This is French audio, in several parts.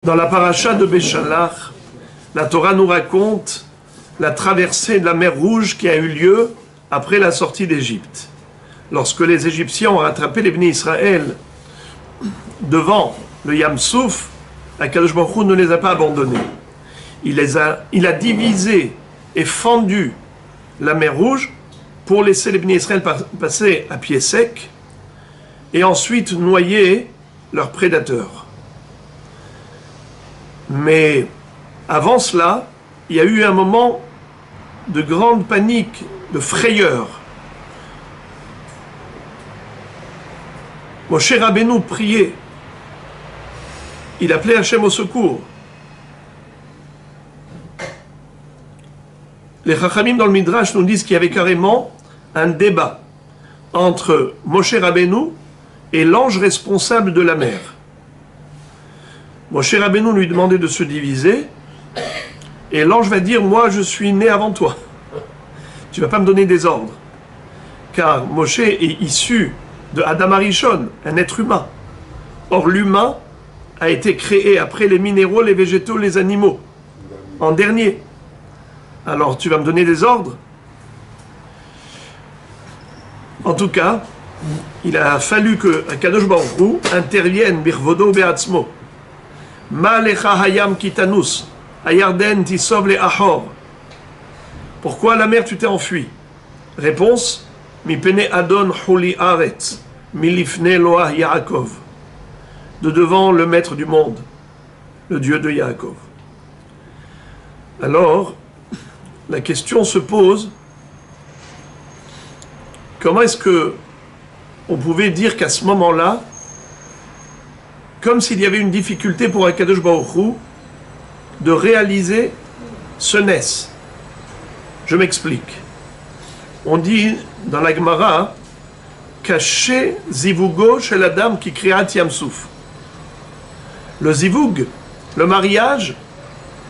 Dans la paracha de Béchalach, la Torah nous raconte la traversée de la mer Rouge qui a eu lieu après la sortie d'Égypte. Lorsque les Égyptiens ont rattrapé les Bnei Israël devant le Yam Souf, Akadosh Baruch Hu ne les a pas abandonnés. Il a divisé et fendu la mer Rouge pour laisser les Bnei Israël passer à pied sec et ensuite noyer leurs prédateurs. Mais avant cela, il y a eu un moment de grande panique, de frayeur. Moshe Rabbeinu priait. Il appelait Hachem au secours. Les Chachamim dans le Midrash nous disent qu'il y avait carrément un débat entre Moshe Rabbeinu et l'ange responsable de la mer. Moshe Rabbeinu lui demandait de se diviser, et l'ange va dire « Moi, je suis né avant toi. Tu ne vas pas me donner des ordres. » Car Moshe est issu de Adam Arishon, un être humain. Or, l'humain a été créé après les minéraux, les végétaux, les animaux, en dernier. Alors, tu vas me donner des ordres? En tout cas, il a fallu que Akadosh Baruch Hu intervienne birvodo be'atzmo. Ma lecha hayam kitanus, ayarden tisov le ahor. Pourquoi la mer tu t'es enfui? Réponse: mi pene adon huli aretz, mi lifne loah Yaakov. De devant le maître du monde, le Dieu de Yaakov. Alors, la question se pose: comment est-ce que on pouvait dire qu'à ce moment-là, comme s'il y avait une difficulté pour Akadosh Baruch Hu de réaliser ce nes? Je m'explique. On dit dans la Gemara, caché zivugo chez la dame qui créa Yam Souf. Le zivug, le mariage,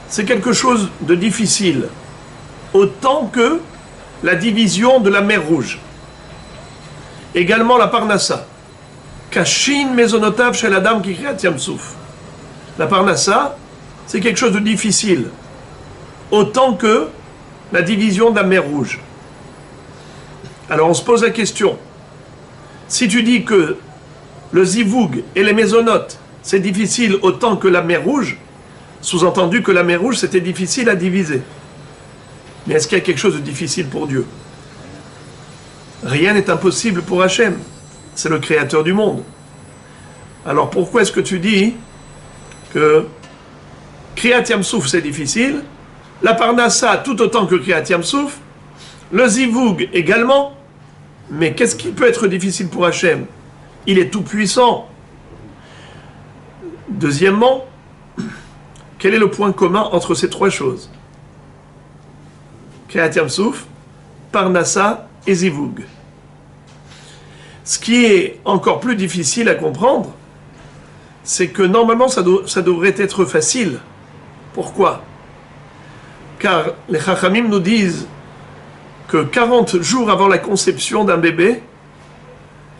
c'est quelque chose de difficile, autant que la division de la mer Rouge. Également la parnassa. Kashin mezonotav chez la dame qui crée Yam Souf. La parnassa, c'est quelque chose de difficile, autant que la division de la mer Rouge. Alors on se pose la question, si tu dis que le zivoug et les mésonotes, c'est difficile autant que la mer Rouge, sous-entendu que la mer Rouge, c'était difficile à diviser. Mais est-ce qu'il y a quelque chose de difficile pour Dieu? Rien n'est impossible pour Hachem. C'est le créateur du monde. Alors pourquoi est-ce que tu dis que Kriyat Yam Souf c'est difficile, la Parnassa tout autant que Kriyat Yam Souf, le Zivoug également, mais qu'est-ce qui peut être difficile pour Hachem? Il est tout puissant. Deuxièmement, quel est le point commun entre ces trois choses? Kriyat Yam Souf, Parnassa et Zivoug. Ce qui est encore plus difficile à comprendre, c'est que normalement ça devrait être facile. Pourquoi? Car les Chachamim nous disent que 40 jours avant la conception d'un bébé,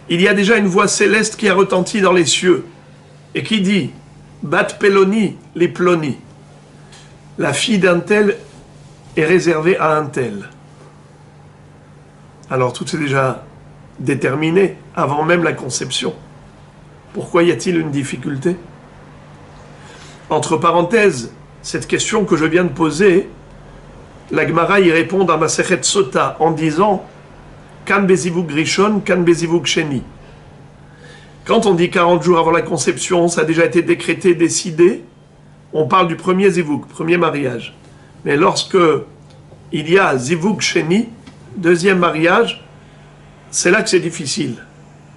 il y a déjà une voix céleste qui a retenti dans les cieux et qui dit « Bat Peloni les Ploni ». La fille d'un tel est réservée à un tel. Alors tout est déjà déterminé avant même la conception. Pourquoi y a-t-il une difficulté? Entre parenthèses, cette question que je viens de poser, la Gemara y répond dans Masechet Sota en disant Kan bezivug rishon, kan bezivug sheni. Quand on dit 40 jours avant la conception, ça a déjà été décrété, décidé, on parle du premier zivug, premier mariage. Mais lorsque il y a zivug sheni, deuxième mariage, c'est là que c'est difficile,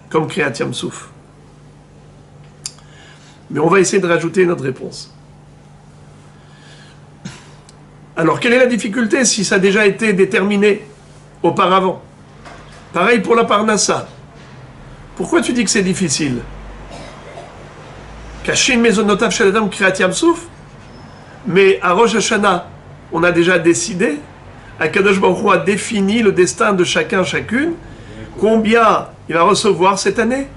comme Kriyat Yam Souf. Mais on va essayer de rajouter notre réponse. Alors, quelle est la difficulté si ça a déjà été déterminé auparavant? Pareil pour la Parnassa. Pourquoi tu dis que c'est difficile? Kashin mezonotav shel adam Kriyat Yam Souf, mais à Rosh Hashanah, on a déjà décidé, Akadosh Baruch Hu a défini le destin de chacun, chacune, combien il va recevoir cette année.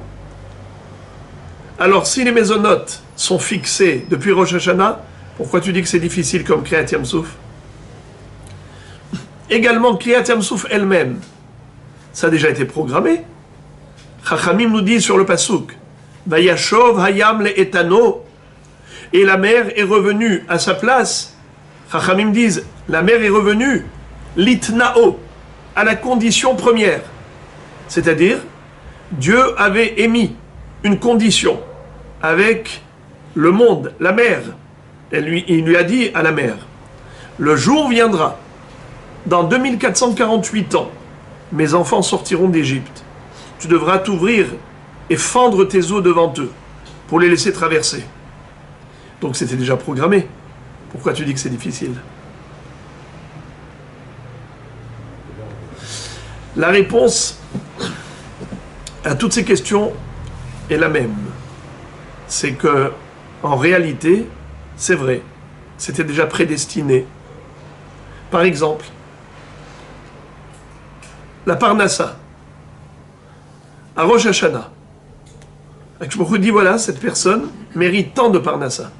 Alors, si les mésonotes sont fixés depuis Rosh Hashanah, pourquoi tu dis que c'est difficile comme Kriyat Yam Souf? Également, Kriyat Yam Souf elle-même, ça a déjà été programmé. Chachamim nous dit sur le Pasuk, Vayashov hayam le etano, et la mer est revenue à sa place. Chachamim disent, la mer est revenue litnao, à la condition première. C'est-à-dire, Dieu avait émis une condition avec le monde, la mer. Il lui a dit à la mer, le jour viendra, dans 2448 ans, mes enfants sortiront d'Égypte. Tu devras t'ouvrir et fendre tes eaux devant eux pour les laisser traverser. Donc c'était déjà programmé. Pourquoi tu dis que c'est difficile? La réponse à toutes ces questions est la même. C'est que, en réalité, c'est vrai, c'était déjà prédestiné. Par exemple, la Parnassa, à Rosh Hashanah. Je me dis, voilà, cette personne mérite tant de Parnassa.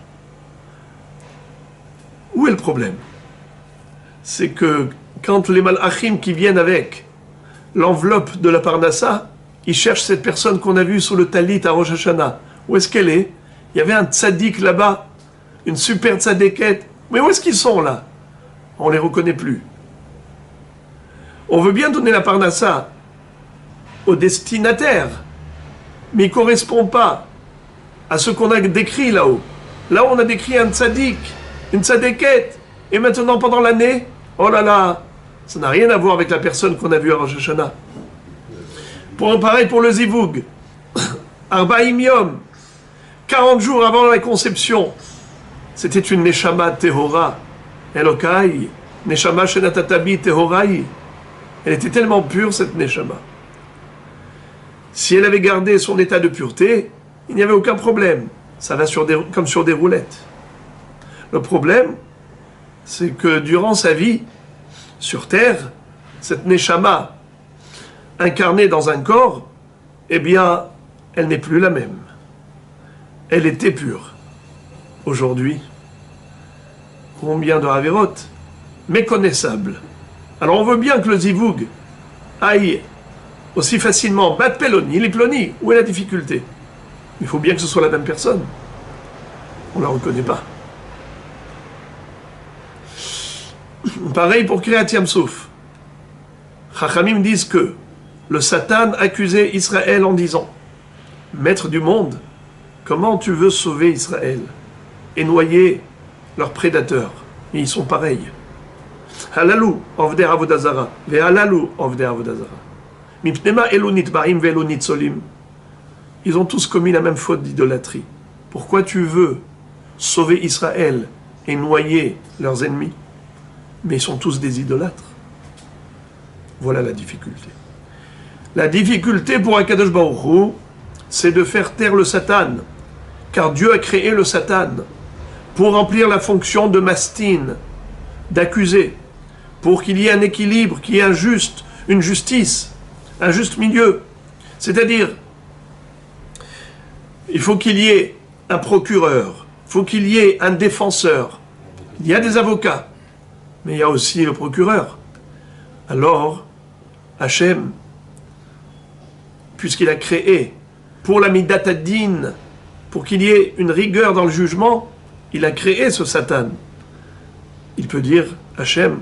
Où est le problème? C'est que quand les Malachim qui viennent avec l'enveloppe de la Parnassa, ils cherchent cette personne qu'on a vue sous le talit à Rosh Hashanah. Où est-ce qu'elle est? Il y avait un tzaddik là-bas, une super tzadékette. Mais où est-ce qu'ils sont là? On ne les reconnaît plus. On veut bien donner la Parnassa au destinataire, mais il ne correspond pas à ce qu'on a décrit là-haut. Là, on a décrit un tzaddik, une tzadékette, et maintenant, pendant l'année, oh là là, ça n'a rien à voir avec la personne qu'on a vue à Rosh Hashanah. Pareil pour le zivoug. Arbaim Yom, 40 jours avant la conception, c'était une neshama tehora, Elokai, neshama shenatatabi tehorai. Elle était tellement pure, cette neshama. Si elle avait gardé son état de pureté, il n'y avait aucun problème. Ça va comme sur des roulettes. Le problème, c'est que durant sa vie, sur terre, cette neshama, incarnée dans un corps, eh bien, elle n'est plus la même. Elle était pure. Aujourd'hui, combien de Haverot méconnaissables. Alors on veut bien que le zivoug aille aussi facilement bat peloni, les ploni. Où est la difficulté? Il faut bien que ce soit la même personne. On ne la reconnaît pas. Pareil pour Kriyat Yam Souf. Chachamim disent que le Satan accusait Israël en disant, Maître du monde, comment tu veux sauver Israël et noyer leurs prédateurs? Et ils sont pareils. Halalou ovder avodazara, ve halalou ovder avodazara. Mipnema elonit barim ve elonit solim. Ils ont tous commis la même faute d'idolâtrie. Pourquoi tu veux sauver Israël et noyer leurs ennemis? Mais ils sont tous des idolâtres. Voilà la difficulté. La difficulté pour Akadosh Baruch Hu, c'est de faire taire le Satan. Car Dieu a créé le Satan pour remplir la fonction de mastine, d'accuser, pour qu'il y ait un équilibre, qu'il y ait une justice, un juste milieu. C'est-à-dire, il faut qu'il y ait un procureur, il faut qu'il y ait un défenseur. Il y a des avocats, mais il y a aussi le procureur. Alors, Hachem, puisqu'il a créé pour la Midat Ad-Din, pour qu'il y ait une rigueur dans le jugement, il a créé ce Satan. Il peut dire, Hachem,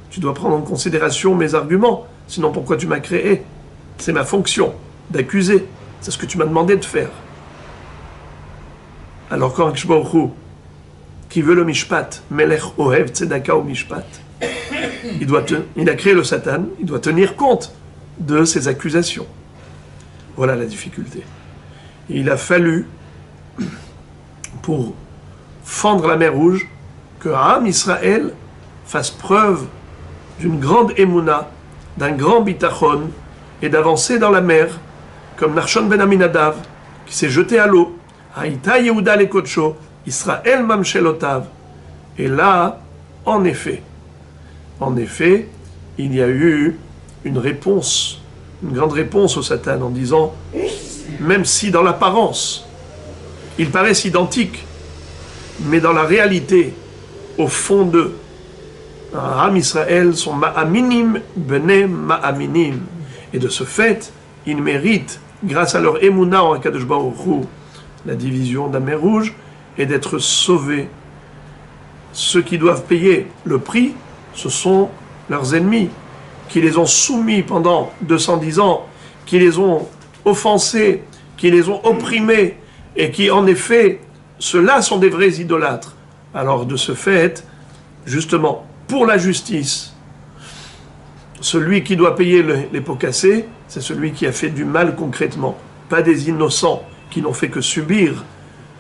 tu dois prendre en considération mes arguments, sinon pourquoi tu m'as créé? C'est ma fonction d'accuser, c'est ce que tu m'as demandé de faire. Alors quand Akadosh Baruch Hu, qui veut le mishpat, Melech Ohev Tzedaka ou mishpat, il a créé le Satan, il doit tenir compte de ses accusations. Voilà la difficulté. Et il a fallu, pour fendre la mer Rouge, que Am Israël fasse preuve d'une grande émouna, d'un grand bitachon, et d'avancer dans la mer, comme Nachshon ben Aminadav, qui s'est jeté à l'eau, Haïta Yehuda lekotcho, Israël mamshelotav. Et là, en effet, il y a eu une réponse, une grande réponse au Satan, en disant, même si dans l'apparence, Ils paraissent identiques, mais dans la réalité, au fond d'eux, Am Israël sont ma'aminim bene ma'aminim. Et de ce fait, ils méritent, grâce à leur émouna en Akadosh Baruch Hu, la division de la mer Rouge et d'être sauvés. Ceux qui doivent payer le prix, ce sont leurs ennemis, qui les ont soumis pendant 210 ans, qui les ont offensés, qui les ont opprimés, et qui, en effet, ceux-là sont des vrais idolâtres. Alors, de ce fait, justement, pour la justice, celui qui doit payer les pots cassés, c'est celui qui a fait du mal concrètement, pas des innocents qui n'ont fait que subir.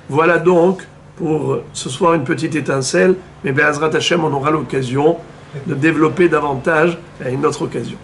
Voilà donc, pour ce soir, une petite étincelle, mais Be'ezrat Hashem, on aura l'occasion de développer davantage à une autre occasion.